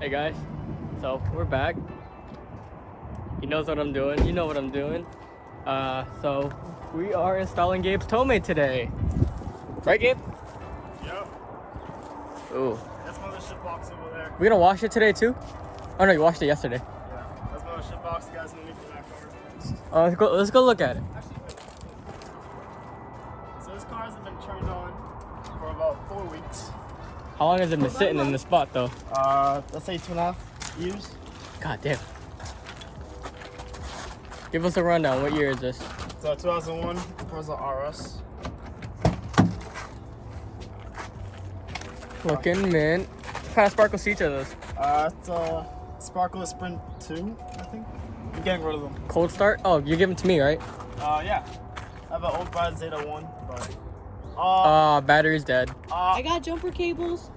Hey guys, so we're back. He knows what I'm doing, you know what I'm doing. So we are installing Gabe's TOMEI today. Right, Gabe? Yep. Ooh. That's mothership box over there. We gonna wash it today too? Oh no, you washed it yesterday. Yeah. That's mothership box, you guys can leave the back car. Let's go look at it. So this car hasn't been turned on for about 4 weeks. How long has it been sitting in the spot though? Let's say 2.5 years. God damn. Give us a rundown. What year is this? It's a 2001 Forza RS. Looking mint. What kind of sparkle seats are those? It's a Sparkle Sprint 2, I think. I'm getting rid of them. Cold start? Oh, you give them to me, right? Yeah. I have an old Brad Zeta 1, but... battery's dead. I got jumper cables.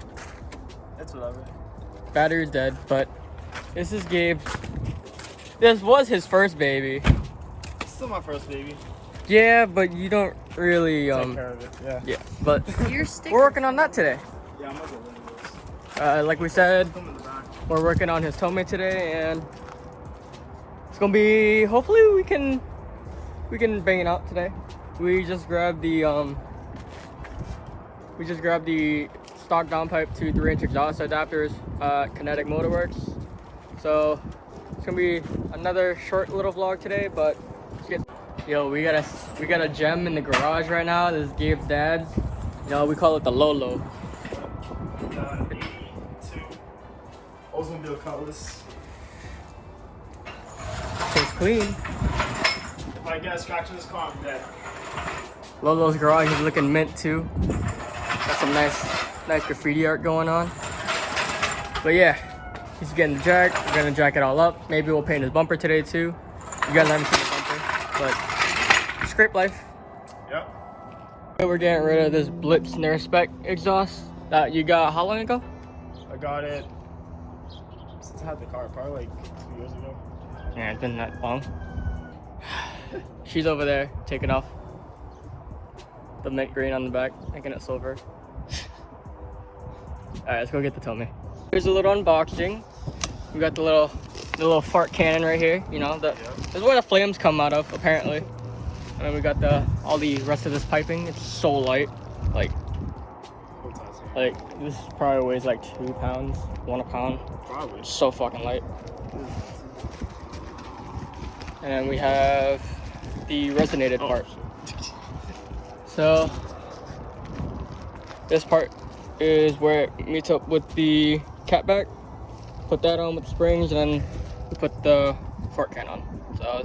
It's whatever. Battery's dead, but this is Gabe's. This was his first baby. It's still my first baby. Yeah, but you don't really Take care of it, yeah. Yeah, but Your sticker. we're working on that today. Yeah, I'm gonna get rid of this. Like we said, Come in the back. we're working on his TOMEI today, and it's gonna be. Hopefully, we can bang it out today. We just grabbed the stock downpipe to 3-inch exhaust adapters, Kinetic Motorworks. So it's gonna be another short little vlog today, but let's get. Yo, we got a gem in the garage right now. This is Gabe's dad's. You know, we call it the Lolo. 82 Oldsmobile Cutlass. It's clean. If I get a scratch in this car, I'm dead. Lolo's garage is looking mint too. Got some nice graffiti art going on. But yeah, he's getting the jack. We're gonna jack it all up. Maybe we'll paint his bumper today too. You guys haven't seen the bumper, but scrape life. Yep. We're getting rid of this Blitz Snare Spec exhaust that you got how long ago? I got it since I had the car, probably like 2 years ago. Yeah, it's been that long. She's over there taking off the mint green on the back, making it silver. Alright, let's go get the TOMEI. Here's a little unboxing. We got the little fart cannon right here. You know, this is where the flames come out of, apparently. And then we got all the rest of this piping. It's so light, like this probably weighs like 2 pounds, 1 pound. Probably. It's so fucking light. And then we have the resonated part. So this part is where it meets up with the catback. Put that on with the springs, and then we put the fart can on. So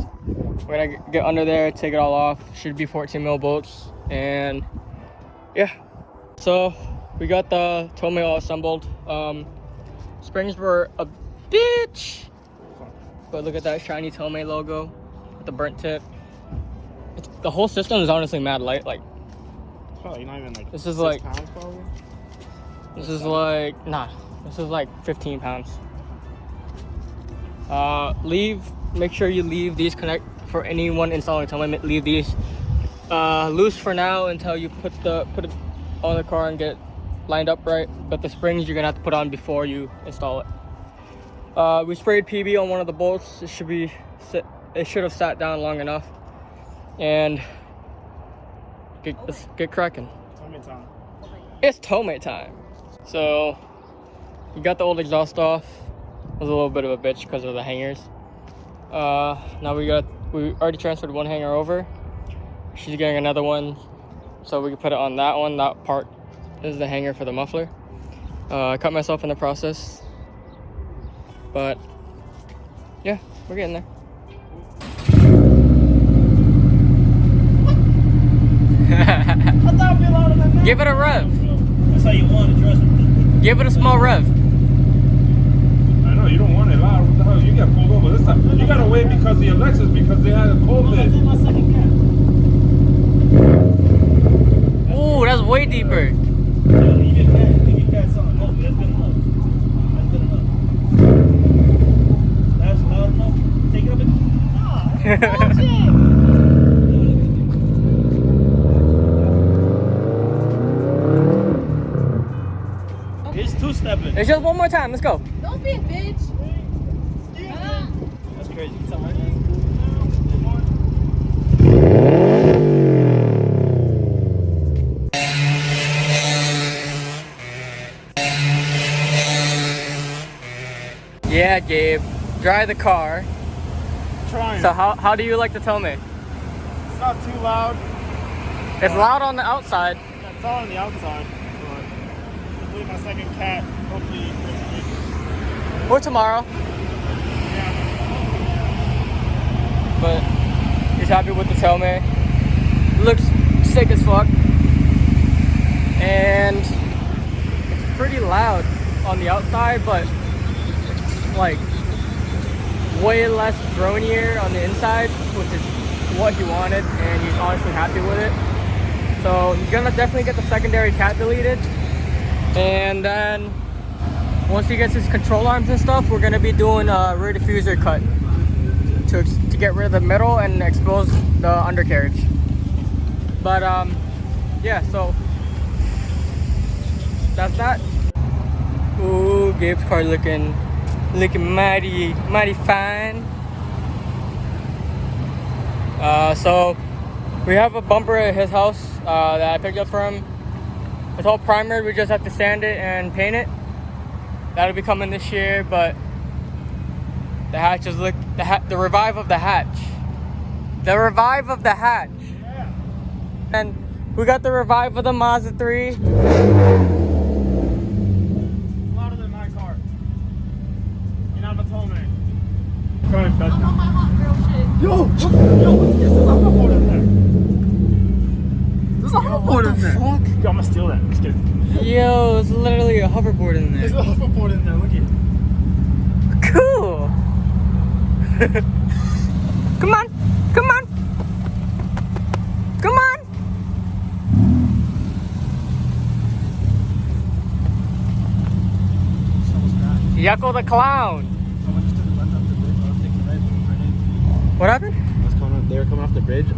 we're gonna get under there, take it all off. Should be 14 mil bolts, and yeah. So we got the TOMEI all assembled. Springs were a bitch, but look at that shiny TOMEI logo with the burnt tip. The whole system is honestly mad light. Like Probably not even like this is 6 like pounds probably. this is like nah. This is like 15 pounds. Make sure you leave these connect for anyone installing TOMEI. Leave these loose for now until you put it on the car and get it lined up right. But the springs you're gonna have to put on before you install it. We sprayed PB on one of the bolts. It should have sat down long enough. And let's get cracking. TOMEI time. It's TOMEI time. So you got the old exhaust off. It was a little bit of a bitch because of the hangers. Now we already transferred one hanger over. She's getting another one, so we can put it on that one. That part is the hanger for the muffler. I cut myself in the process, but yeah, we're getting there. Give it a rev. That's how you want to dress it. Give it a small rev. I know you don't want it loud. What the hell? You got pulled over this time. You got to wait because the Lexus because they had a COVID. Ooh, that's way deeper. Leave your cats on. No, that's good enough. That's good enough. That's loud enough. Take it up and. It's two-stepping. It's just one more time. Let's go. Don't be a bitch. That's crazy. It's all right. Yeah, Gabe. Drive the car. Trying. So how do you like the Tomei? It's not too loud. It's loud on the outside. Yeah, it's all on the outside. But hopefully my second cat, hopefully next week. Or tomorrow. Yeah. But he's happy with the Tomei. Looks sick as fuck. And it's pretty loud on the outside, but it's like way less dronier on the inside, which is what he wanted, and he's honestly happy with it. So he's gonna definitely get the secondary cat deleted, and then once he gets his control arms and stuff, we're gonna be doing a rear diffuser cut to get rid of the middle and expose the undercarriage. But yeah, so that's that. Ooh, Gabe's car looking mighty fine. So we have a bumper at his house that I picked up for him. It's all primered. We just have to sand it and paint it. That'll be coming this year, but the hatches look the revive of the hatch. The revive of the hatch. Yeah. And we got the revive of the Mazda 3. It's louder than my car. And I'm a Tomei. Come on, I'm on my hot girl shit. Yo, there's a hoverboard in there. There's a hoverboard in there. Yo, I'm gonna steal that. Just kidding. Yo, it's literally a hoverboard in There's there. a hoverboard in there. Look at it. Cool. Come on. Come on. Come on. Yucko the clown. Someone just took the left off the bridge. I was taking the right. What happened? They were coming off the bridge,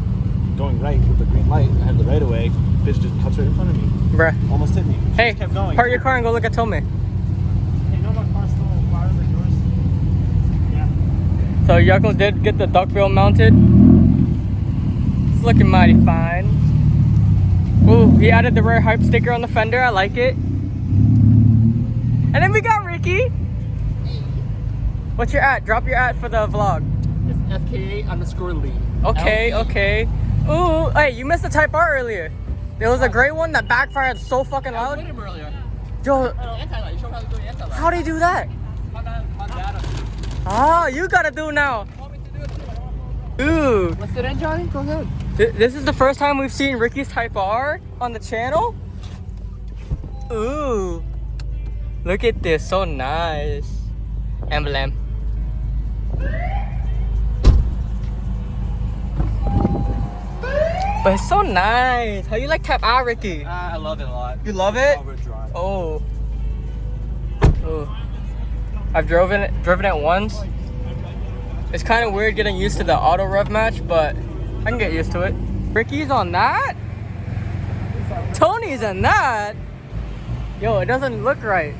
going right with the green light. I had the right of way. Bitch just cuts right in front of me. Bruh. Almost hit me. She Hey, just kept going. park your car and go look at Tomei. Hey, you know my car's still louder than yours? Yeah. So Yucko did get the duckbill mounted. It's looking mighty fine. Ooh, he added the rare hype sticker on the fender. I like it. And then we got Ricky. What's your @ Drop your @ for the vlog. It's FKA_Lee. Okay, okay. Ooh, hey, you missed the Type R earlier. There was a gray one that backfired so fucking loud. him earlier. Yo, Anti-light. You showed me how to do anti-light. how do you do that? Oh, you gotta do now. Ooh. Let's sit in, Johnny. Go ahead. This is the first time we've seen Ricky's Type R on the channel. Ooh. Look at this, so nice. Emblem. But it's so nice. How you like Type R, Ricky? I love it a lot. You love it? Overdrive. Oh. Oh. I've driven it once. It's kind of weird getting used to the auto rev match, but I can get used to it. Ricky's on that? Tony's on that? Yo, it doesn't look right.